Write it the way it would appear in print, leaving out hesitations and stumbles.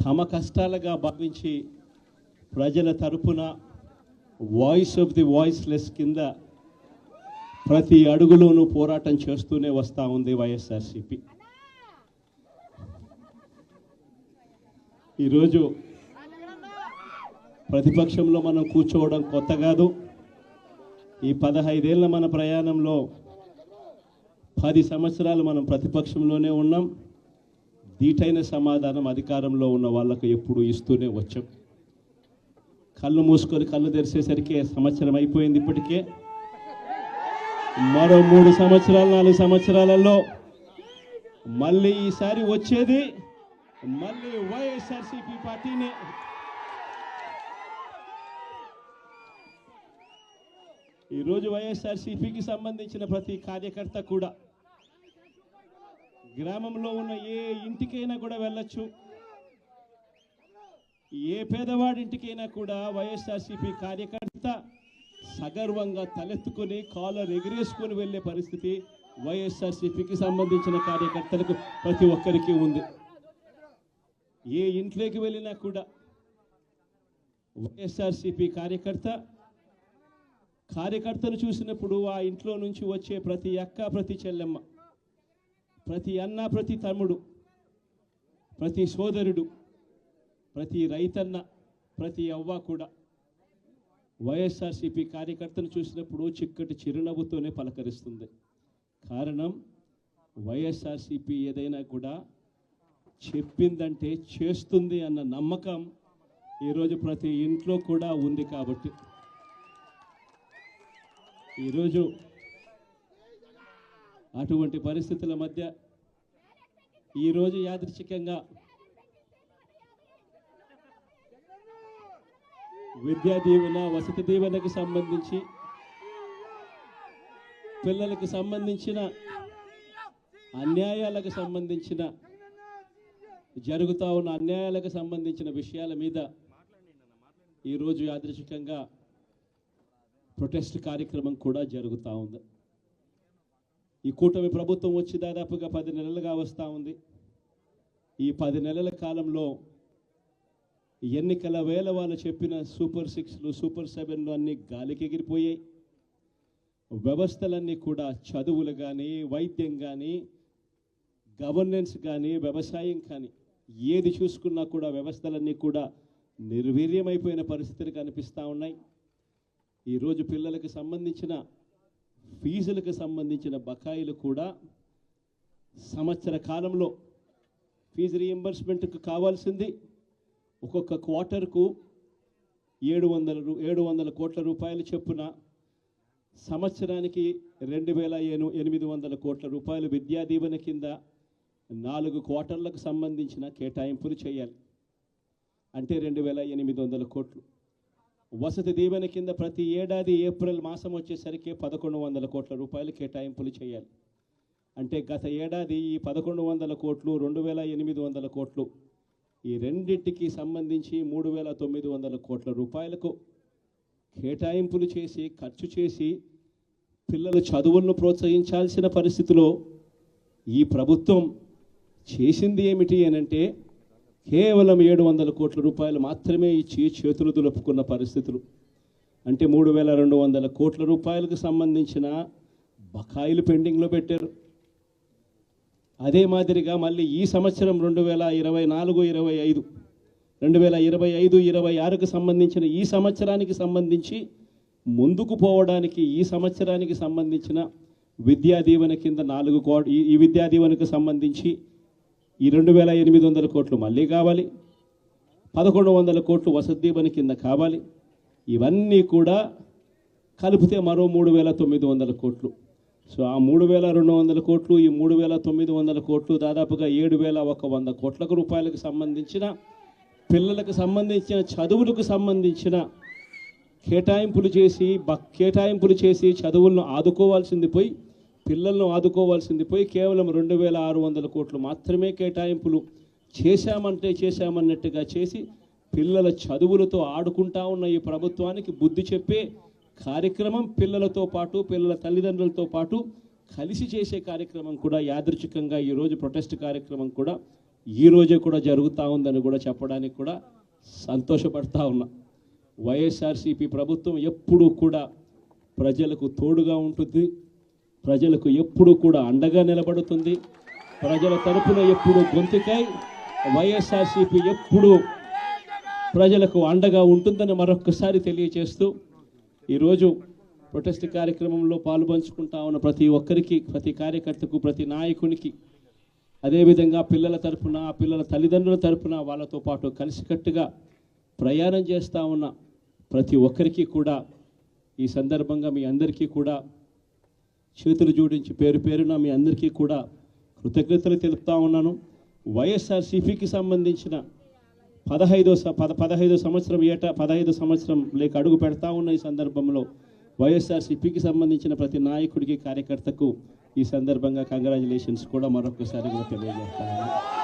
తమ కష్టాలుగా భావించి ప్రజల తరపున వాయిస్ ఆఫ్ ది వాయిస్లెస్ కింద ప్రతి అడుగులోనూ పోరాటం చేస్తూనే వస్తూ ఉంది వైఎస్ఆర్సీపీ. ఈరోజు ప్రతిపక్షంలో మనం కూర్చోవడం కొత్త కాదు. ఈ 15 ఏళ్ల మన ప్రయాణంలో 10 సంవత్సరాలు మనం ప్రతిపక్షంలోనే ఉన్నాం. దీటైన సమాధానం అధికారంలో ఉన్న వాళ్ళకు ఎప్పుడు ఇస్తూనే వచ్చాం. కళ్ళు మూసుకొని కళ్ళు తెరిచేసరికి సంవత్సరం అయిపోయింది. ఇప్పటికే మరో 3 సంవత్సరాలు 4 సంవత్సరాలలో మళ్ళీ ఈసారి వచ్చేది మళ్ళీ వైఎస్ఆర్సీపీ పార్టీనే. ఈరోజు వైఎస్ఆర్సీపీకి సంబంధించిన ప్రతి కార్యకర్త కూడా గ్రామంలో ఉన్న ఏ ఇంటికైనా కూడా వెళ్ళొచ్చు. ఏ పేదవాడింటికైనా కూడా వైఎస్ఆర్సీపీ కార్యకర్త సగర్వంగా తలెత్తుకొని కాలర్ ఎగిరేసుకొని వెళ్ళే పరిస్థితి వైఎస్ఆర్సీపీకి సంబంధించిన కార్యకర్తలకు ప్రతి ఒక్కరికి ఉంది. ఏ ఇంట్లోకి వెళ్ళినా కూడా వైఎస్ఆర్సీపీ కార్యకర్తను చూసినప్పుడు ఆ ఇంట్లో నుంచి వచ్చే ప్రతి అక్క, ప్రతి చెల్లెమ్మ, ప్రతి అన్న, ప్రతి తమ్ముడు, ప్రతి సోదరుడు, ప్రతి రైతన్న, ప్రతి అవ్వ కూడా వైఎస్ఆర్సీపీ కార్యకర్తను చూసినప్పుడు చిక్కటి చిరునవ్వుతోనే పలకరిస్తుంది. కారణం వైఎస్ఆర్సీపీ ఏదైనా కూడా చెప్పిందంటే చేస్తుంది అన్న నమ్మకం ఈరోజు ప్రతి ఇంట్లో కూడా ఉంది. కాబట్టి ఈరోజు అటువంటి పరిస్థితుల మధ్య ఈరోజు యాదృచ్ఛికంగా విద్యా దీవెన, వసతి దీవెనకు సంబంధించి, పిల్లలకు సంబంధించిన అన్యాయాలకు సంబంధించిన, జరుగుతూ ఉన్న అన్యాయాలకు సంబంధించిన విషయాల మీద ఈరోజు యాదృచ్ఛికంగా ప్రొటెస్ట్ కార్యక్రమం కూడా జరుగుతూ ఉంది. ఈ కూటమి ప్రభుత్వం వచ్చి దాదాపుగా 10 నెలలుగా వస్తూ ఉంది. ఈ 10 నెలల కాలంలో ఎన్నికల వేళ వాళ్ళు చెప్పిన సూపర్ 6లు, సూపర్ 7లు అన్నీ గాలికి ఎగిరిపోయాయి. వ్యవస్థలన్నీ కూడా చదువులు కానీ, వైద్యం కానీ, గవర్నెన్స్ కానీ, వ్యవసాయం కానీ ఏది చూసుకున్నా కూడా వ్యవస్థలన్నీ కూడా నిర్వీర్యమైపోయిన పరిస్థితులు కనిపిస్తూ ఉన్నాయి. ఈరోజు పిల్లలకు సంబంధించిన ఫీజులకు సంబంధించిన బకాయిలు కూడా సంవత్సర కాలంలో ఫీజు రీఎంబర్స్మెంట్కు కావాల్సింది ఒక్కొక్క క్వార్టర్కు 700 కోట్ల రూపాయలు చొప్పున, సంవత్సరానికి 2800 కోట్ల రూపాయలు విద్యా దీవెన కింద 4 క్వార్టర్లకు సంబంధించిన కేటాయింపులు చేయాలి. అంటే 2800 కోట్లు. వసతి దీవెన కింద ప్రతి ఏడాది ఏప్రిల్ మాసం వచ్చేసరికి 1100 కోట్ల రూపాయలు కేటాయింపులు చేయాలి. అంటే గత ఏడాది ఈ 1100 కోట్లు, 2800 కోట్లు, ఈ రెండింటికి సంబంధించి 3900 కోట్ల రూపాయలకు కేటాయింపులు చేసి, ఖర్చు చేసి పిల్లల చదువులను ప్రోత్సహించాల్సిన పరిస్థితిలో ఈ ప్రభుత్వం చేసింది ఏమిటి అనంటే కేవలం 700 కోట్ల రూపాయలు మాత్రమే ఇచ్చి చేతులు దులుపుకున్న పరిస్థితులు. అంటే 3200 కోట్ల రూపాయలకు సంబంధించిన బకాయిలు పెండింగ్లో పెట్టారు. అదే మాదిరిగా మళ్ళీ ఈ సంవత్సరం 2025-26కు సంబంధించిన ఈ సంవత్సరానికి సంబంధించి ముందుకు పోవడానికి ఈ సంవత్సరానికి సంబంధించిన విద్యా దీవెన కింద 4 కోట్లు, ఈ విద్యా దీవెనకు సంబంధించి ఈ 2800 కోట్లు మళ్ళీ కావాలి, 1100 కోట్లు వసతి దీవెన కింద కావాలి. ఇవన్నీ కూడా కలిపితే మరో 3900 కోట్లు. సో ఆ 3200 కోట్లు, ఈ 3900 కోట్లు దాదాపుగా 7100 కోట్ల రూపాయలకు సంబంధించిన, పిల్లలకు సంబంధించిన చదువులకు సంబంధించిన కేటాయింపులు చేసి చదువులను ఆదుకోవాల్సింది పోయి, పిల్లలను ఆదుకోవాల్సింది పోయి కేవలం 2600 కోట్లు మాత్రమే కేటాయింపులు చేశామన్నట్టుగా చేసి పిల్లల చదువులతో ఆడుకుంటా ఉన్న ఈ ప్రభుత్వానికి బుద్ధి చెప్పే కార్యక్రమం పిల్లలతో పాటు, పిల్లల తల్లిదండ్రులతో పాటు కలిసి చేసే కార్యక్రమం కూడా యాదృచ్ఛికంగా ఈరోజు ప్రొటెస్ట్ కార్యక్రమం కూడా ఈ రోజే కూడా జరుగుతూ ఉందని కూడా చెప్పడానికి కూడా సంతోషపడతా ఉన్నా. వైఎస్ఆర్సీపీ ప్రభుత్వం ఎప్పుడూ కూడా ప్రజలకు తోడుగా ఉంటుంది, ప్రజలకు ఎప్పుడూ కూడా అండగా నిలబడుతుంది, ప్రజల తరపున ఎప్పుడు గొంతుకై వైఎస్ఆర్సీపీ ఎప్పుడూ ప్రజలకు అండగా ఉంటుందని మరొక్కసారి తెలియజేస్తూ ఈరోజు ప్రొటెస్ట్ కార్యక్రమంలో పాల్పంచుకుంటా ఉన్న ప్రతి ఒక్కరికి, ప్రతి కార్యకర్తకు, ప్రతి నాయకునికి, అదేవిధంగా పిల్లల తరపున, పిల్లల తల్లిదండ్రుల తరపున వాళ్ళతో పాటు కలిసికట్టుగా ప్రయాణం చేస్తూ ఉన్న ప్రతి ఒక్కరికి కూడా ఈ సందర్భంగా మీ అందరికీ కూడా చేతులు జోడించి పేరు పేరున మీ అందరికీ కూడా కృతజ్ఞతలు తెలుపుతా ఉన్నాను. వైఎస్ఆర్సీపీకి సంబంధించిన 15వ సంవత్సరం 15 సంవత్సరం లేక అడుగు పెడతా ఉన్న ఈ సందర్భంలో వైఎస్ఆర్సీపీకి సంబంధించిన ప్రతి నాయకుడికి, కార్యకర్తకు ఈ సందర్భంగా కంగ్రాచులేషన్స్ కూడా మరొకసారి కూడా తెలియజేస్తాను.